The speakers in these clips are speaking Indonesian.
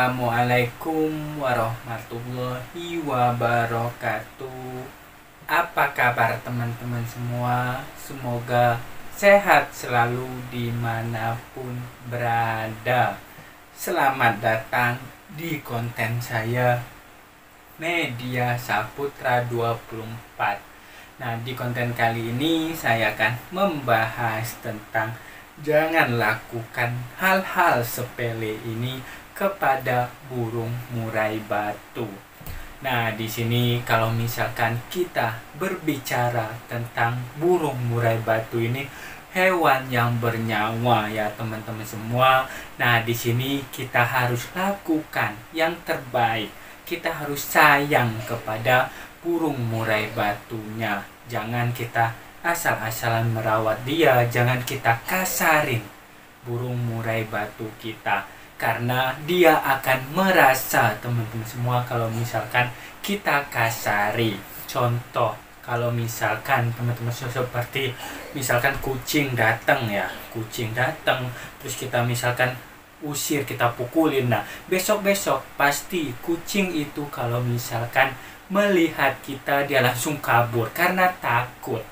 Assalamualaikum warahmatullahi wabarakatuh. Apa kabar teman-teman semua? Semoga sehat selalu dimanapun berada. Selamat datang di konten saya Media Saputra 24. Nah, di konten kali ini saya akan membahas tentang jangan lakukan hal-hal sepele ini kepada burung murai batu. Nah, di sini kalau misalkan kita berbicara tentang burung murai batu ini, hewan yang bernyawa ya teman-teman semua. Nah, di sini kita harus lakukan yang terbaik. Kita harus sayang kepada burung murai batunya. Jangan kita asal-asalan merawat dia, jangan kita kasarin burung murai batu kita, karena dia akan merasa teman-teman semua kalau misalkan kita kasari. Contoh, kalau misalkan teman-teman seperti misalkan kucing datang terus kita misalkan usir, kita pukulin. Nah, besok-besok pasti kucing itu kalau misalkan melihat kita dia langsung kabur karena takut.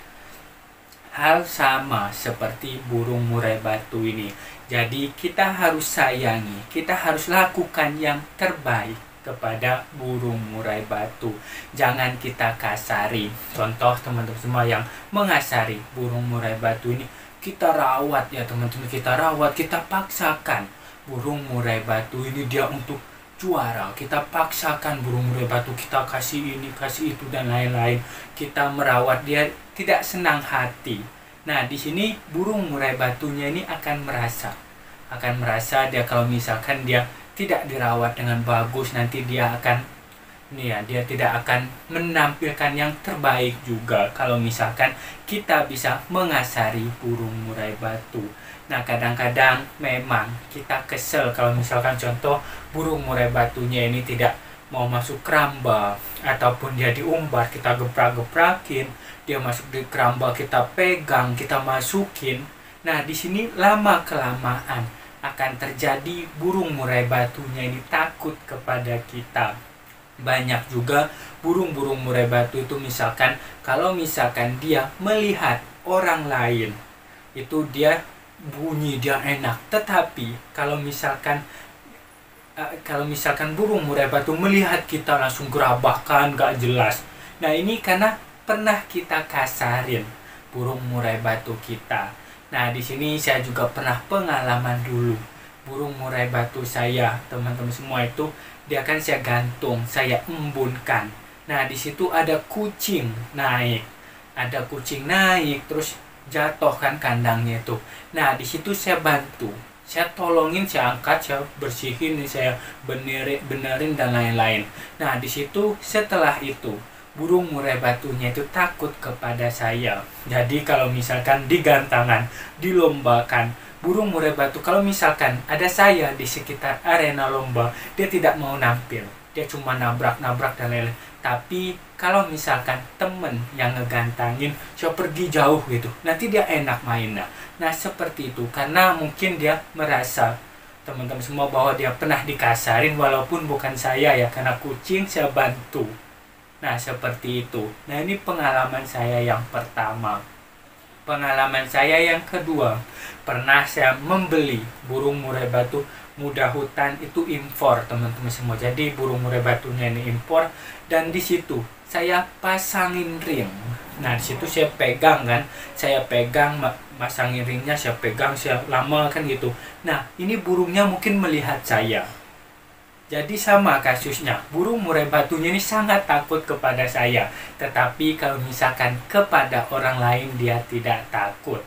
Hal sama seperti burung murai batu ini. Jadi kita harus sayangi, kita harus lakukan yang terbaik kepada burung murai batu. Jangan kita kasari. Contoh teman-teman semua yang mengasari burung murai batu ini, kita rawat ya teman-teman, kita paksakan burung murai batu ini dia untuk juara. Kita paksakan burung murai batu, kita kasih ini, kasih itu dan lain-lain. Kita merawat dia tidak senang hati. Nah, di sini burung murai batunya ini akan merasa dia kalau misalkan dia tidak dirawat dengan bagus, nanti dia akan dia tidak akan menampilkan yang terbaik juga kalau misalkan kita bisa mengasari burung murai batu. Nah, kadang-kadang memang kita kesel kalau misalkan contoh burung murai batunya ini tidak mau masuk keramba ataupun dia diumbar, kita geprak-geprakin, dia masuk di keramba, kita pegang, kita masukin. Nah, di sini lama kelamaan akan terjadi burung murai batunya ini takut kepada kita. Banyak juga burung-burung murai batu itu misalkan kalau misalkan dia melihat orang lain itu dia bunyi, dia enak. Tetapi kalau misalkan burung murai batu melihat kita langsung gerabakan, gak jelas. Nah, ini karena pernah kita kasarin burung murai batu kita. Nah, di sini saya juga pernah pengalaman dulu. Burung murai batu saya, teman-teman semua itu dia kan saya gantung, saya embunkan. Nah, di situ ada kucing naik. Terus jatuh kan kandangnya itu. Nah, di situ saya bantu. Saya tolongin, saya angkat, saya bersihin, saya benerin dan lain-lain. Nah, di situ setelah itu burung murai batunya itu takut kepada saya. Jadi kalau misalkan di gantangan, dilombakan, burung murai batu kalau misalkan ada saya di sekitar arena lomba, dia tidak mau nampil. Dia cuma nabrak-nabrak dan lain-lain. Tapi kalau misalkan temen yang ngegantangin, saya pergi jauh gitu, nanti dia enak mainnya. Nah, seperti itu, karena mungkin dia merasa teman-teman semua bahwa dia pernah dikasarin walaupun bukan saya ya, karena kucing saya bantu. Nah, seperti itu. Nah, ini pengalaman saya yang pertama. Pengalaman saya yang kedua, pernah saya membeli burung murai batu muda hutan itu impor teman-teman semua. Jadi burung murai batunya ini impor dan di situ saya pasangin ring. Nah, di situ saya pegang kan, masangin ringnya, saya pegang, saya lama kan gitu. Nah, ini burungnya mungkin melihat saya. Jadi sama kasusnya, burung murai batunya ini sangat takut kepada saya. Tetapi kalau misalkan kepada orang lain dia tidak takut.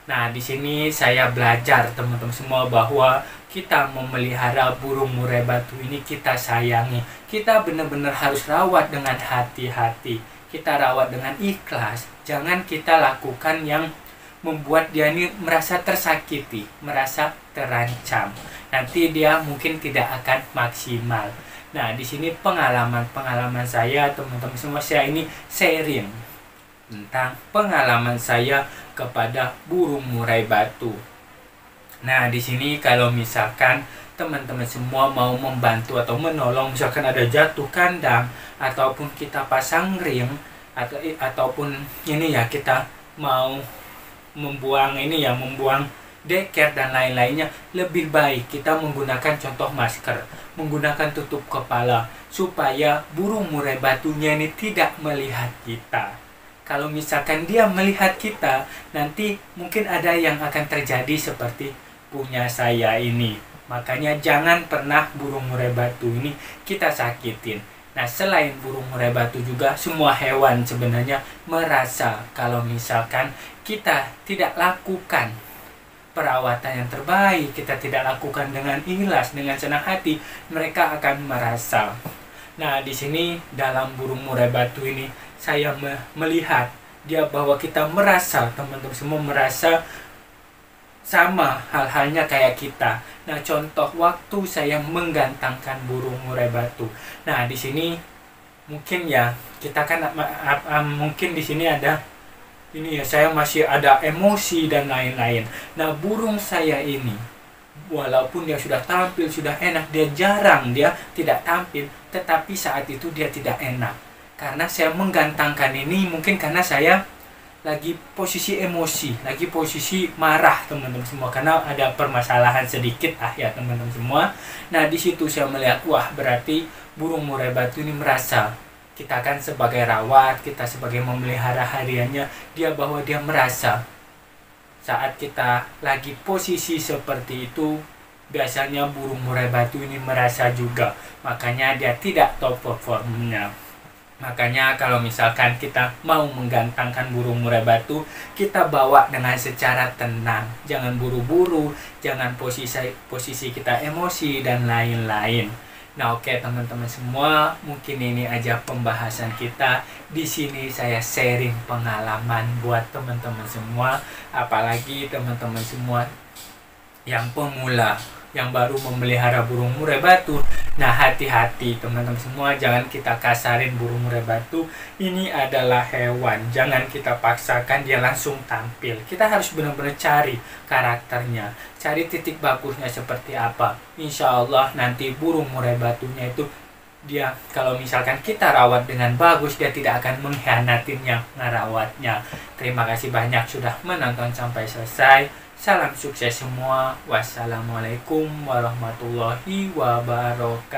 Nah, di sini saya belajar teman-teman semua bahwa kita memelihara burung murai batu ini kita sayangi. Kita benar-benar harus rawat dengan hati-hati. Kita rawat dengan ikhlas. Jangan kita lakukan yang membuat dia ini merasa tersakiti, merasa terancam. Nanti dia mungkin tidak akan maksimal. Nah, di sini pengalaman saya teman-teman semua, saya ini sharing tentang pengalaman saya kepada burung murai batu. Nah, di sini kalau misalkan teman-teman semua mau membantu atau menolong, misalkan ada jatuh kandang ataupun kita pasang ring ataupun ini ya kita mau membuang ini ya, membuang deker dan lain-lainnya, lebih baik kita menggunakan contoh masker, menggunakan tutup kepala supaya burung murai batunya ini tidak melihat kita. Kalau misalkan dia melihat kita, nanti mungkin ada yang akan terjadi seperti punya saya ini. Makanya jangan pernah burung murai batu ini kita sakitin. Nah, selain burung murai batu juga semua hewan sebenarnya merasa kalau misalkan kita tidak lakukan perawatan yang terbaik, kita tidak lakukan dengan ikhlas, dengan senang hati, mereka akan merasa. Nah, di sini dalam burung murai batu ini saya melihat dia bahwa kita merasa, teman-teman semua merasa sama hal-halnya kayak kita. Nah, contoh waktu saya menggantangkan burung murai batu. Nah, di sini mungkin ya kita kan mungkin di sini ada ini ya, saya masih ada emosi dan lain-lain. Nah, burung saya ini walaupun dia sudah tampil, sudah enak, dia jarang dia tidak tampil, tetapi saat itu dia tidak enak. Karena saya menggantangkan ini mungkin karena saya lagi posisi emosi, lagi posisi marah teman-teman semua, karena ada permasalahan sedikit ya teman-teman semua. Nah, di situ saya melihat, wah berarti burung murai batu ini merasa kita kan sebagai rawat, kita sebagai memelihara hariannya, bahwa dia merasa saat kita lagi posisi seperti itu, biasanya burung murai batu ini merasa juga, makanya dia tidak top performnya. Makanya kalau misalkan kita mau menggantangkan burung murai batu, kita bawa dengan secara tenang, jangan buru-buru, jangan posisi kita emosi dan lain-lain. Nah, oke teman-teman semua, mungkin ini aja pembahasan kita. Di sini saya sharing pengalaman buat teman-teman semua, apalagi teman-teman semua yang pemula, yang baru memelihara burung murai batu. Nah, hati-hati teman-teman semua, jangan kita kasarin burung murai batu. Ini adalah hewan, jangan kita paksakan dia langsung tampil. Kita harus benar-benar cari karakternya, cari titik bagusnya seperti apa. Insya Allah nanti burung murai batunya itu, dia kalau misalkan kita rawat dengan bagus, dia tidak akan mengkhianatin yang ngerawatnya. Terima kasih banyak sudah menonton sampai selesai. Salam sukses semua. Wassalamualaikum warahmatullahi wabarakatuh.